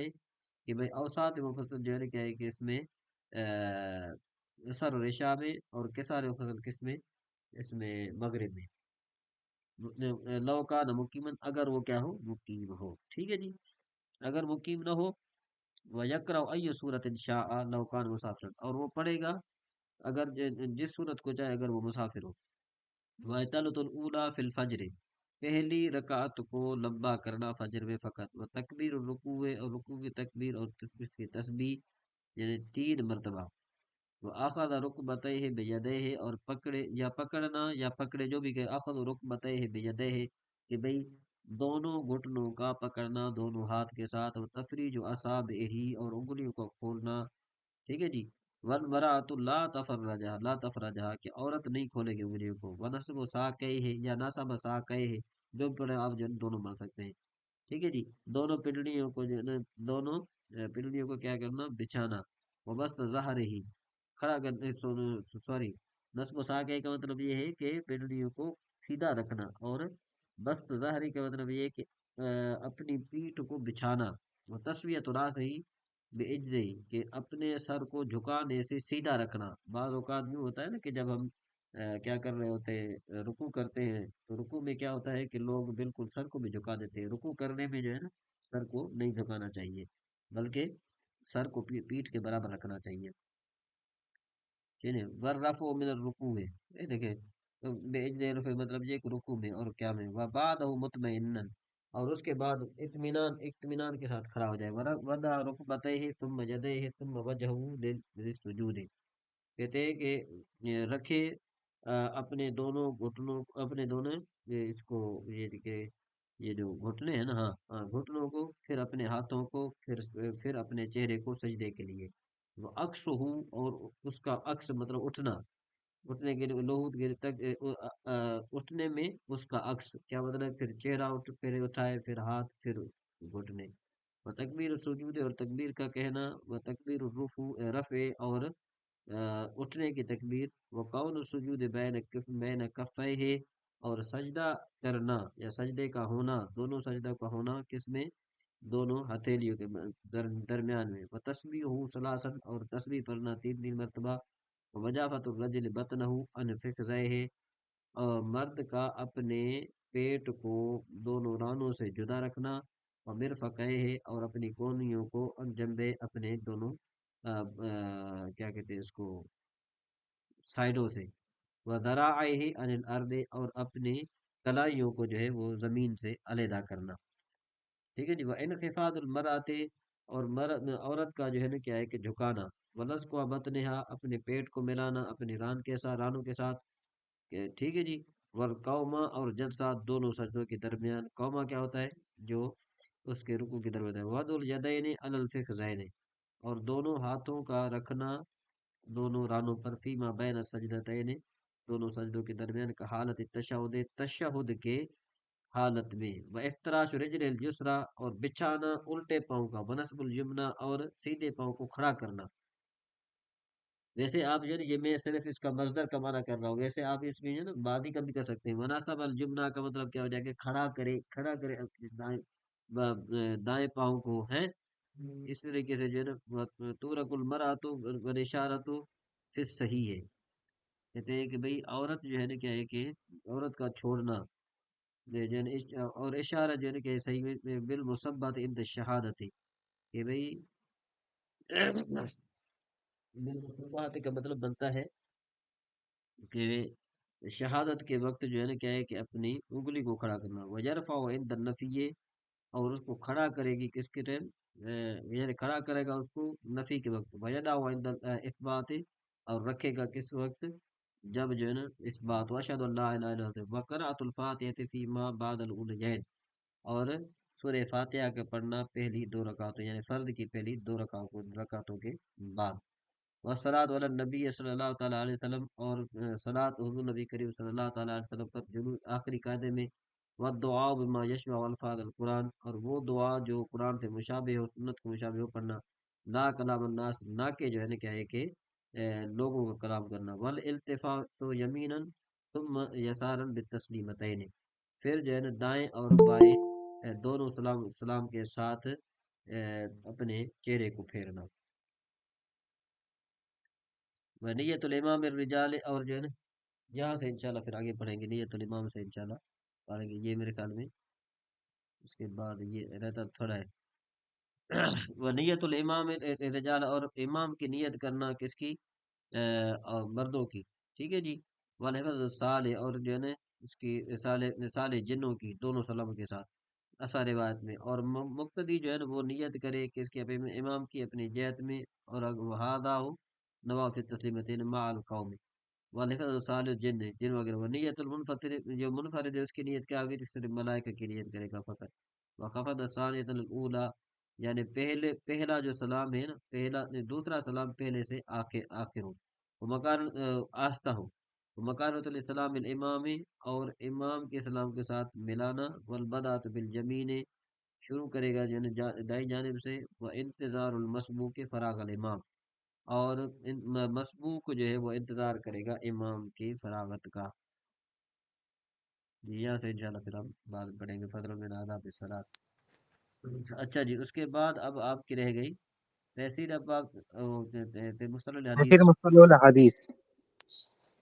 کہ بھئی اوساط مفصل جو ہے کیا ہے کہ اس میں عصر اور عشاء میں، اور کسار مفصل کس میں؟ اس میں مغرب میں، لوکان مقیمن، اگر وہ کیا ہو؟ مقیم ہو، ٹھیک ہے جی۔ اگر مقیم نہ ہو، وَيَقْرَأُ أَيُّ سُورَةٍ شَاءَ لَوْ كَانَ مُسَافِرًا، اور وہ پڑھے گا اگر جس صورت کو چاہے اگر وہ مسافر ہو۔ وَيْتَلُتُ الْأُولَى فِي الْفَجْرِ، پہلی رکعت کو لمبا کرنا فجر میں فقط، وتکبیر الرکوع، اور رکوع کی تکبیر اور تسبیح کی تسبیح، یعنی 3 مرتبہ۔ وَأَخَذَ رُكْبَتَيْهِ بِيَدَيْهِ، اور پکڑے یا پکڑنا یا پکڑے، جو بھی کہ اخذ رُكْبَتَيْهِ بِيَدَيْهِ، کہ بھئی دونوں گھٹنوں کا پکڑنا دونوں ہاتھ کے ساتھ، اور تفریج اصابعہ، اور انگلیوں کو کھولنا، ٹھیک ہے جی۔ والمرأۃ لا تفرجها، کہ عورت نہیں کھولے گی انگلیوں کو، ونصب ساقیہ، یا نصب ساقیہ، جو پڑھے آپ جو دونوں مل سکتے ہیں، ٹھیک ہے جی۔ دونوں پنڈلیوں کو جو ہے نا، دونوں پنڈلیوں کو کیا کرنا؟ بچھانا۔ وبسط ظہرہ، کھڑا کرنے، سوری، نصب و ساقہ کا مطلب یہ ہے کہ پنڈلیوں کو سیدھا رکھنا، اور بسط ظہری کا مطلب یہ ہے کہ اپنی پیٹھ کو بچھانا، وہ تسویۃ راسہ بعجزہ، کہ اپنے سر کو جھکانے سے سیدھا رکھنا۔ بعض اوقات یوں ہوتا ہے نا کہ جب ہم کیا کر رہے ہوتے ہیں، رکوع کرتے ہیں، تو رکوع میں کیا ہوتا ہے کہ لوگ بالکل سر کو بھی جھکا دیتے ہیں۔ رکوع کرنے میں جو ہے نا سر کو نہیں جھکانا چاہیے، بلکہ سر کو پیٹھ کے برابر رکھنا چاہیے، ٹھیک ہے۔ ورفع من الرکوع، یہ دیکھیں بے رفع مطلب یہ کہ رکوع میں اور کیا میں، وبعدہ مطمئنا، اور اس کے بعد اطمینان کے ساتھ کھڑا ہو جائے، وضع رکبتیہ ثم یدیہ ثم وجہہ للسجود، کہتے ہیں کہ رکھے اپنے دونوں گھٹنوں، اپنے دونوں اس کو، یہ کہ یہ جو گھٹنے ہیں نا، ہاں گھٹنوں کو، پھر اپنے ہاتھوں کو، پھر اپنے چہرے کو سجدے کے لیے۔ وہ عکس ہوں، اور اس کا عکس مطلب اٹھنا، اٹھنے کے لیے لوہوت کے تک اٹھنے میں اس کا عکس کیا مطلب؟ پھر چہرہ پھر اٹھائے، پھر ہاتھ، پھر گھٹنے۔ وہ تکبیر سجود، اور تکبیر کا کہنا، وہ تکبیر رفع، اور اٹھنے کی تکبیر، وہ قول السجود بین کفیہ، اور سجدہ کرنا یا سجدے کا ہونا، دونوں سجدہ کا ہونا کس میں؟ دونوں ہتھیلیوں کے درمیان میں۔ وہ تسبیح ثلاثا، اور تسبیح پڑھنا 3 مرتبہ۔ وجافت الرجل بطنہ عن فخذیہ، اور مرد کا اپنے پیٹ کو دونوں رانوں سے جدا رکھنا، اور مرفقیہ، اور اپنی کونیوں کو ان جنبے، اپنے دونوں کیا کہتے ہیں اس کو، سائڈوں سے۔ وذراعیہ عن الارض، اور اپنی کلائیوں کو جو ہے وہ زمین سے علیحدہ کرنا، ٹھیک ہے جی۔ وانخفاض المرأۃ، اور عورت کا جو ہے نا کیا ہے کہ جھکانا، ونسق بطنہا، اپنے پیٹ کو ملانا اپنی رانوں کے ساتھ، ٹھیک ہے جی۔ والقوما اور جلسات دونوں سجدوں کے درمیان، قوما کیا ہوتا ہے؟ جو اس کے رکوع کی طرف ہوتا ہے، وضع الیدین علی الفخذین اور دونوں ہاتھوں کا رکھنا دونوں رانوں پر، فیما بین السجدتین دونوں سجدوں کے درمیان، کا حالت تشہد تشہد کے حالت میں، و افتراش رجل الیسرا اور بچھانا الٹے پاؤں کا، ونصب الیمنا اور سیدھے پاؤں کو کھڑا کرنا۔ ویسے آپ جو ہے نا، یہ میں صرف اس کا مصدر کا معنی کر رہا ہوں، ویسے آپ اس میں جو ہے نا ماضی کا بھی کر سکتے ہیں۔ مناسب الجمنا کا مطلب کیا ہو جائے کہ کھڑا کرے، کھڑا کرے اپنے دائیں پاؤں کو ہے۔ اس طریقے سے جو ہے نا تورک المرأۃ والاشارۃ فی الصحیح ہے، کہتے ہیں کہ بھئی عورت جو ہے نا کیا ہے کہ عورت کا چھوڑنا جو ہے نا اور اشارہ جو ہے نا کہ صحیح میں بالمثبت عند الشہادت، کہ بھئی بالمثبت کا مطلب بنتا ہے کہ شہادت کے وقت جو ہے نا کیا ہے کہ اپنی انگلی کو کھڑا کرنا، وجرفع عند النفی اور اس کو کھڑا کرے گی کس کے ٹائم؟ یعنی کھڑا کرے گا اس کو نفی کے وقت، ویدع عند الاثبات اور رکھے گا کس وقت؟ جب جو ہے نا اس بات، واشهد اللہ الہ الا اللہ وقرأت الفاتحہ فیما بعد الاولیین اور سورہ فاتحہ کا پڑھنا پہلی دو رکعتوں یعنی فرض کی پہلی دو رکعتوں کے بعد، والصلاۃ علی النبی صلی اللہ تعالی علیہ وسلم اور صلاۃ حضور نبی کریم صلی اللہ تعالی علیہ وسلم پر آخری قاعدے میں، والدعاء بما یشبع الفاظ القرآن اور وہ دعا جو قرآن سے مشابہ ہو، سنت کو مشابہ ہو پڑھنا، لا کلام الناس نہ کہ جو ہے نا کیا ہے کہ لوگوں کا کلام کرنا، والالتفات یمینا ثم یسارا بالتسلیمتین پھر جو ہے نا دائیں اور بائیں دونوں سلام کے ساتھ اپنے چہرے کو پھیرنا، نیت الامام الرجال اور جو ہے نا یہاں سے انشاءاللہ پھر آگے پڑھیں گے، نیت الامام سے انشاءاللہ پڑھیں گے، یہ میرے خیال میں اس کے بعد یہ رہتا تھوڑا ہے۔ وہ نیت الامام الرجال اور امام کی نیت کرنا کس کی؟ اور مردوں کی، ٹھیک ہے جی، والحفظ الصالح اور جو ہے نا اس کی صالح جنوں کی دونوں سلام کے ساتھ اثر روایت میں، اور مقتدی جو ہے نا وہ نیت کرے کہ اس کے امام کی اپنی جہت میں، اور وہادہ ہو نوافل تسلیمتین مع القوم، والحفظ صالح جن وغیرہ، وہ نیت المنفرد جو منفرد ہے اس کی نیت کیا ہوگی؟ صرف ملائکہ کی نیت کرے گا فقط، وخفض الثانیۃ الاولی یعنی پہلا جو سلام ہے نا، دوسرا سلام پہلے سے آخر ہو، وہ مکان آستہ ہو، وہ مکانۃ الاسلام الامام اور امام کے سلام کے ساتھ ملانا، والبدعۃ بالیمین شروع کرے گا جو ہے دائیں جانب سے، وہ انتظار المسبوق فراغ الامام اور مسبوق جو ہے وہ انتظار کرے گا امام کی فراغت کا۔ جی یہاں سے انشاءاللہ پھر ہم بعد پڑھیں گے فضل من آداب الصلاۃ۔ اچھا جی، اس کے بعد اب آپ کی رہ گئی تحصیل ابواب مصطلح تفسیر الحدیث۔ مصطلح الحدیث۔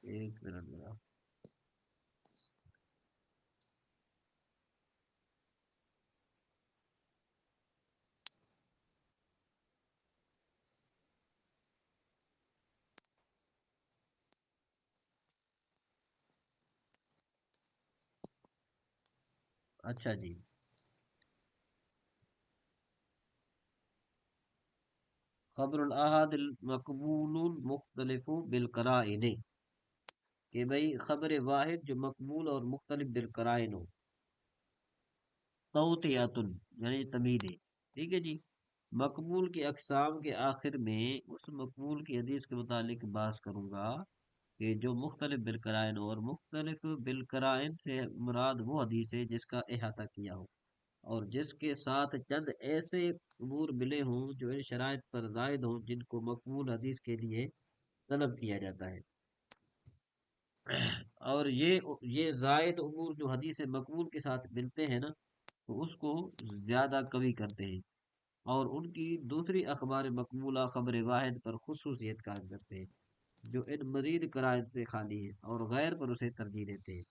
ایک منٹ ذرا۔ اچھا جی، خبر الاحاد المقبول مختلف بالقرائن، کہ بھئی خبر واحد جو مقبول اور مختلف بالقرائن ہو، توطیعۃ یعنی تمید ہے، ٹھیک ہے جی، مقبول کی اقسام کے آخر میں اس مقبول کی حدیث کے متعلق بحث کروں گا کہ جو مختلف بالقرائن ہو، اور مختلف بالقرائن سے مراد وہ حدیث ہے جس کا احاطہ کیا ہو اور جس کے ساتھ چند ایسے امور ملے ہوں جو ان شرائط پر زائد ہوں جن کو مقبول حدیث کے لیے طلب کیا جاتا ہے، اور یہ زائد امور جو حدیث مقبول کے ساتھ ملتے ہیں نا تو اس کو زیادہ قوی کرتے ہیں، اور ان کی دوسری اخبار مقبولہ خبر واحد پر خصوصیت قائم کرتے ہیں جو ان مزید قرائن سے خالی ہے، اور غیر پر اسے ترجیح دیتے ہیں۔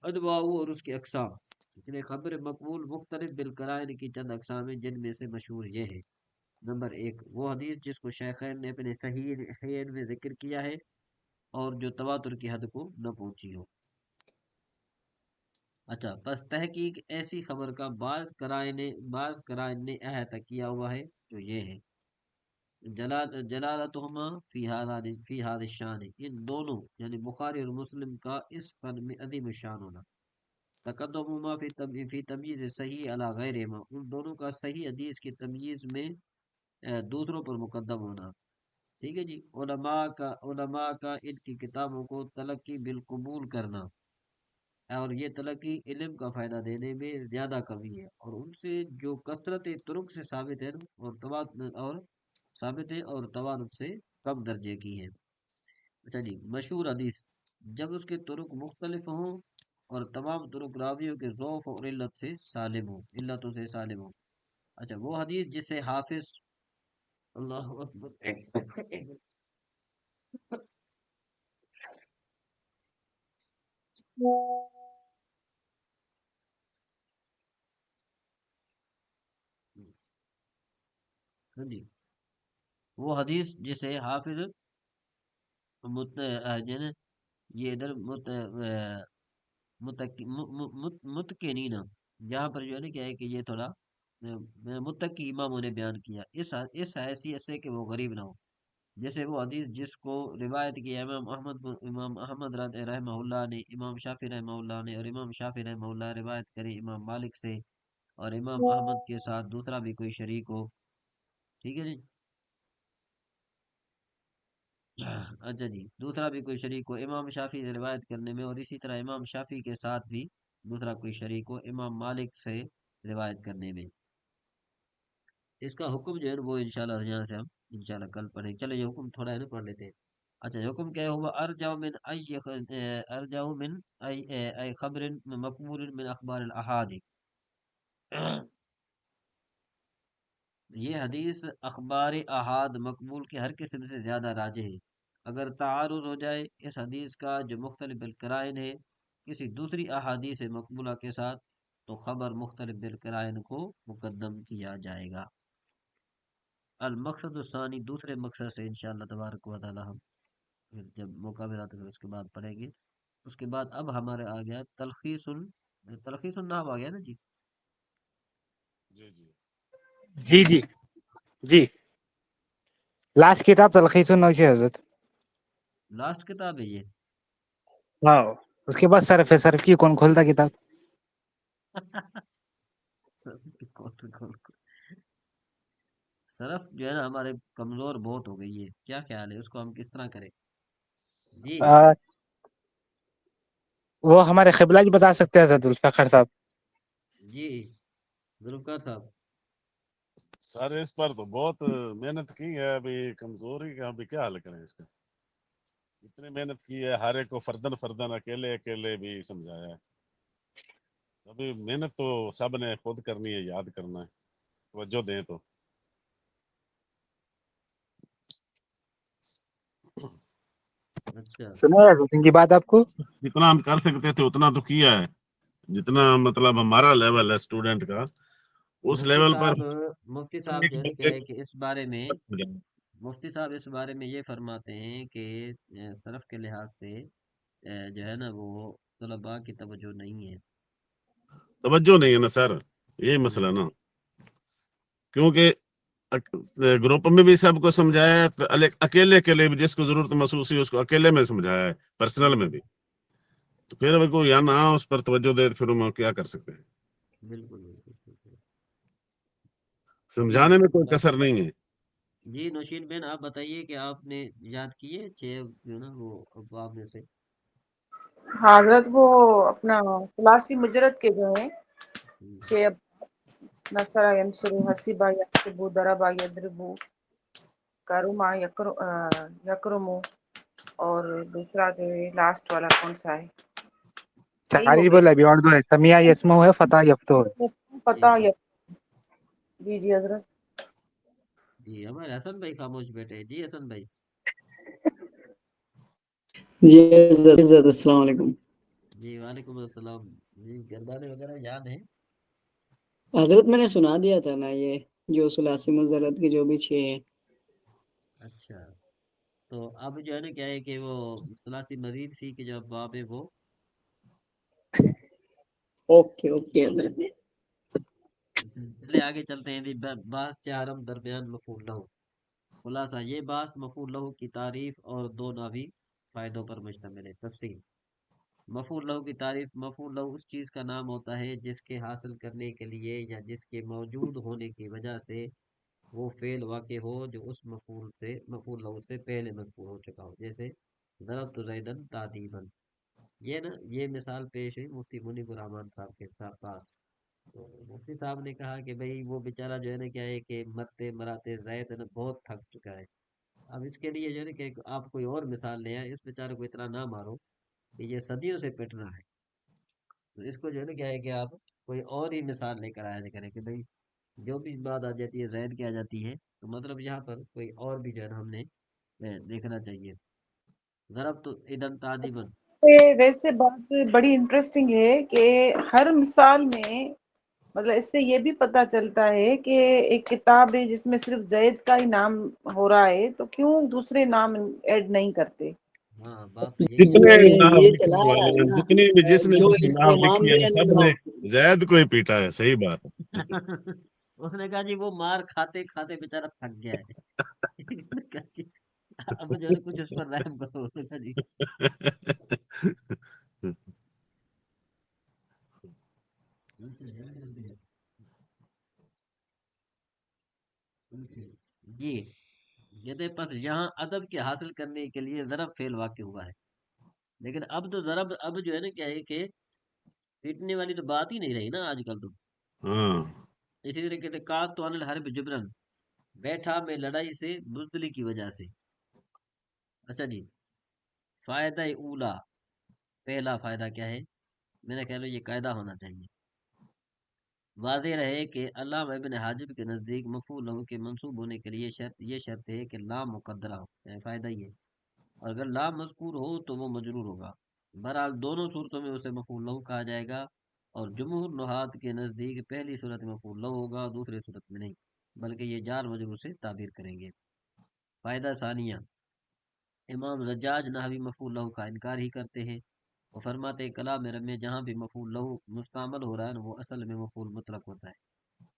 انواع اور اس کی اقسام، اتنے خبر مقبول مختلف بالقرائن کی چند اقسام ہیں جن میں سے مشہور یہ ہے، نمبر ایک وہ حدیث جس کو شیخین نے اپنے صحیحین میں ذکر کیا ہے اور جو تواتر کی حد کو نہ پہنچی ہو۔ اچھا، پس تحقیق ایسی خبر کا بعض قرائن نے احاطہ کیا ہوا ہے جو یہ ہے، جلالتہما فی ہذا الشان، ان دونوں یعنی بخاری اور مسلم کا اس فن میں عظیم الشان ہونا، تقدمہما فی تمییز صحیح علی غیرہما، ان دونوں کا صحیح حدیث کی تمییز میں دوسروں پر مقدم ہونا، ٹھیک ہے جی۔ علماء کا ان کی کتابوں کو تلقی بالقبول کرنا، اور یہ تلقی علم کا فائدہ دینے میں زیادہ کمی ہے، اور ان سے جو کثرت طرق سے ثابت ہے اور تواتر سے کم درجے کی ہے۔ اچھا جی، مشہور حدیث جب اس کے طرق مختلف ہوں اور تمام طرق راویوں کے ضعف اور علتوں سے سالم ہوں۔ اچھا، وہ حدیث جسے حافظ، اللہ اکبر، ہاں جی، وہ حدیث جسے حافظ یعنی یہ ادھر متقنین، جہاں پر جو ہے نا کیا ہے کہ یہ تھوڑا متقی اماموں نے بیان کیا، اس حیثیت سے کہ وہ غریب نہ ہو، جیسے وہ حدیث جس کو روایت کیا امام احمد رحمہ اللہ نے، امام شافعی رحمہ اللہ نے، اور امام شافعی رحمہ اللہ روایت کری امام مالک سے، اور امام احمد کے ساتھ دوسرا بھی کوئی شریک ہو، ٹھیک ہے جی۔ اچھا جی، دوسرا بھی کوئی شریک ہو امام شافعی سے روایت کرنے میں، اور اسی طرح امام شافعی کے ساتھ بھی دوسرا کوئی شریک ہو امام مالک سے روایت کرنے میں، اس کا حکم جو ہے نا وہ انشاءاللہ یہاں سے ہم انشاءاللہ کل پڑھیں گے۔ چلو یہ حکم تھوڑا ہے نا پڑھ لیتے ہیں۔ اچھا، حکم کیا ہوا؟ ارجع من ای خبر مقبول من اخبار الاحاد، یہ حدیث اخبار احاد مقبول کے ہر قسم سے زیادہ راجح ہے۔ اگر تعارض ہو جائے اس حدیث کا جو مختلف بالقرائن ہے کسی دوسری احادیث مقبولہ کے ساتھ، تو خبر مختلف بالقرائن کو مقدم کیا جائے گا۔ المقصد الثانی، دوسرے مقصد سے انشاءاللہ تبارک و تعالی ہم پھر جب موقع ملا تو پھر اس کے بعد پڑھیں گے۔ اس کے بعد اب ہمارے آ گیا تلخیص النحو آ گیا نا جی۔ جی جی جی جی جی، لاسٹ کتاب تلخیص النحو کی حضرت۔ لاسٹ کتاب ہے یہ۔ ہاں، اس کے بعد صرف ہے، صرف کی کون کھولتا کتاب؟ صرف جو ہے نا ہمارے کمزور بہت ہو گئی ہے، کیا خیال ہے اس کو ہم کس طرح کریں؟ جی وہ ہمارے قبلہ جی بتا سکتے ہیں حضرت الفقر صاحب۔ جی ذوالفقار صاحب، سر اس پر تو بہت محنت کی ہے، ابھی کمزوری کا ابھی کیا حل کریں اس کا؟ اتنی محنت کی ہے، ہر ایک کو فردن فردن اکیلے اکیلے بھی سمجھایا ہے، ابھی محنت تو سب نے خود کرنی ہے، یاد کرنا ہے، توجہ دیں تو۔ اچھا سنا ہے حضرت ان کی بات آپ کو؟ جتنا ہم کر سکتے تھے اتنا تو کیا ہے، جتنا مطلب ہمارا لیول ہے اسٹوڈنٹ کا اس لیول پر۔ مفتی صاحب جو ہے نا کیا ہے کہ اس بارے میں مفتی صاحب اس بارے میں یہ فرماتے ہیں کہ صرف کے لحاظ سے جو ہے نا وہ طلباء کی توجہ نہیں ہے۔ توجہ نہیں ہے نا سر، یہی مسئلہ نا، کیونکہ گروپ میں بھی سب کو سمجھایا ہے، اکیلے اکیلے بھی جس کو ضرورت محسوس ہوئی اس کو اکیلے میں سمجھایا ہے، پرسنل میں بھی، تو پھر اگر کوئی یا نہ اس پر توجہ دے تو پھر ہم کیا کر سکتے ہیں؟ بالکل بالکل بالکل۔ جی سمجھانے میں کوئی کسر نہیں ہے۔ جی نوشین بہن، آپ بتائیے کہ آپ نے یاد کیے 6 جو نا وہ ابواب میں سے؟ ہاں حضرت، وہ اپنا خلاصی مجرد کے جو ہیں 6 نصر ینصر حسیبہ یحسبو ضربہ یضربو کرما یکرمو، اور دوسرا جو ہے لاسٹ والا کون سا ہے؟ یہی ہو چاری گئے بولے ابھی اور دو ہے، سمیع یسمو ہے، فتح یفتو ہے۔ پتہ جی جی حضرت۔ جی ہمارے حسن بھائی خاموش بیٹھے ہیں۔ جی حسن بھائی۔ جی حضرت السلام علیکم۔ جی وعلیکم السلام۔ جی گردانے وغیرہ یاد ہیں؟ حضرت میں نے سنا دیا تھا نا یہ جو ثلاثی مزرت کے جو بھی 6 ہیں۔ اچھا، تو اب جو ہے نا کیا ہے کہ وہ ثلاثی مزید فی کے جو ابواب ہے وہ اوکے اوکے حضرت۔ چلے آگے چلتے ہیں۔ بعض چہارم درمیان مفعول نہ ہو۔ خلاصہ یہ باس مفعول لہو کی تعریف اور دو ناوی فائدوں پر مشتمل ہے. تفصیل مفعول لہو کی تعریف. مفعول لہو اس چیز کا نام ہوتا ہے جس کے حاصل کرنے کے لیے یا جس کے موجود ہونے کی وجہ سے وہ فعل واقع ہو جو اس مفعول لہو سے پہلے مذکور ہو چکا ہو. جیسے ضربت زیدن تعدیبا. یہ نا یہ مثال پیش ہوئی مفتی منیب الرحمان صاحب کے پاس. تو مفتی صاحب نے کہا کہ بھئی وہ بیچارہ جو ہے نا کیا ہے کہ مرتے مراتے زید نا بہت تھک چکا ہے. اب اس کے لیے جو ہے نا کہ آپ کوئی اور مثال لے آئیں، اس بیچارے کو اتنا نہ مارو کہ یہ صدیوں سے پٹ رہا ہے. تو اس کو جو ہے نا کیا ہے کہ آپ کوئی اور ہی مثال لے کر آیا کریں کہ بھئی جو بھی بات آ جاتی ہے زید کی آ جاتی ہے، تو مطلب یہاں پر کوئی اور بھی جو ہے نا ہم نے دیکھنا چاہیے. ضرب تو ادن تعدیبن. ویسے بات بڑی انٹرسٹنگ ہے کہ ہر مثال میں مطلب اس سے یہ بھی پتہ چلتا ہے کہ ایک کتاب ہے جس میں صرف زید کا ہی نام ہو رہا ہے تو کیوں دوسرے نام ایڈ نہیں کرتے. ہاں بات تو یہی جتنے ہے. نام یہ لکھنے چلا رہا والے ہے ہیں، نا جتنی بھی جس نے جو بھی اس کو نام لکھی مانتے ہے ہیں نا نا سب نے وہ زید کو ہی پیٹا ہے. صحیح بات ہے. اس نے کہا جی وہ مار کھاتے کھاتے بیچارہ تھک گیا ہے. اس نے کہا جی اب جو ہے نا کچھ اس پر رحم کرو. اس نے کہا جی جی کہتے ہیں پس یہاں ادب کے حاصل کرنے کے لیے ضرب فعل واقع ہوا ہے. لیکن اب تو ضرب اب جو ہے نا کیا ہے کہ پیٹنے والی تو بات ہی نہیں رہی نا آج کل تو. ہاں اسی طرح کہتے کات تو انل حرب جبرن. بیٹھا میں لڑائی سے بزدلی کی وجہ سے. اچھا جی فائدہ اولا. پہلا فائدہ کیا ہے؟ میرا خیال ہے یہ قاعدہ ہونا چاہیے. واضح رہے کہ علامہ ابن حاجب کے نزدیک مفعول لہو کے منصوب ہونے کے لیے یہ شرط ہے کہ لام مقدرہ ہو. یعنی فائدہ یہ ہے، اور اگر لام مذکور ہو تو وہ مجرور ہوگا. بہرحال دونوں صورتوں میں اسے مفعول لہو کہا جائے گا، اور جمہور نحات کے نزدیک پہلی صورت میں مفعول لہو ہوگا، دوسری صورت میں نہیں، بلکہ یہ جار مجرور سے تعبیر کریں گے. فائدہ ثانیہ. امام زجاج نحوی مفعول لہو کا انکار ہی کرتے ہیں. وہ فرماتے ہیں کلام عرب میں جہاں بھی مفعول لہو مستعمل ہو رہا ہے وہ اصل میں مفعول مطلق ہوتا ہے.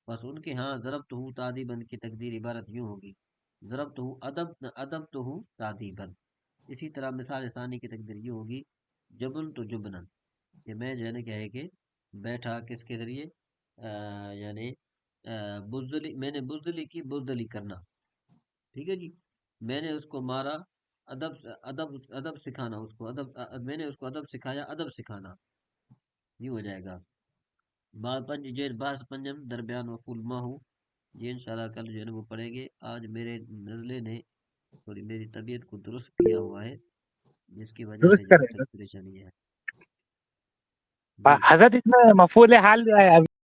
بس ان کے ہاں ضربتہ تعدیباً کی تقدیر عبارت یوں ہوگی ضربتہ ادبتہ تعدیباً. اسی طرح مثال ثانی کی تقدیر یوں ہوگی جبن تو جبنن. کہ میں جو ہے نا کیا ہے کہ بیٹھا کس کے ذریعے یعنی بزدلی، میں نے بزدلی کی، بزدلی کرنا. ٹھیک ہے جی. میں نے اس کو مارا، ادب سکھانا اس کو، میں نے اس کو ادب سکھایا، ادب سکھانا. یہ ہو جائے گا. باس پنجم درمیان مفعول ما ہو. یہ انشاءاللہ کل جو ہے نا وہ پڑھیں گے. آج میرے نزلے نے تھوڑی میری طبیعت کو درست کیا ہوا ہے، جس کی وجہ سے درست جو ہے کرے. تھوڑی پریشانی ہے. جی حضرت اس میں مفعول حال جو ہے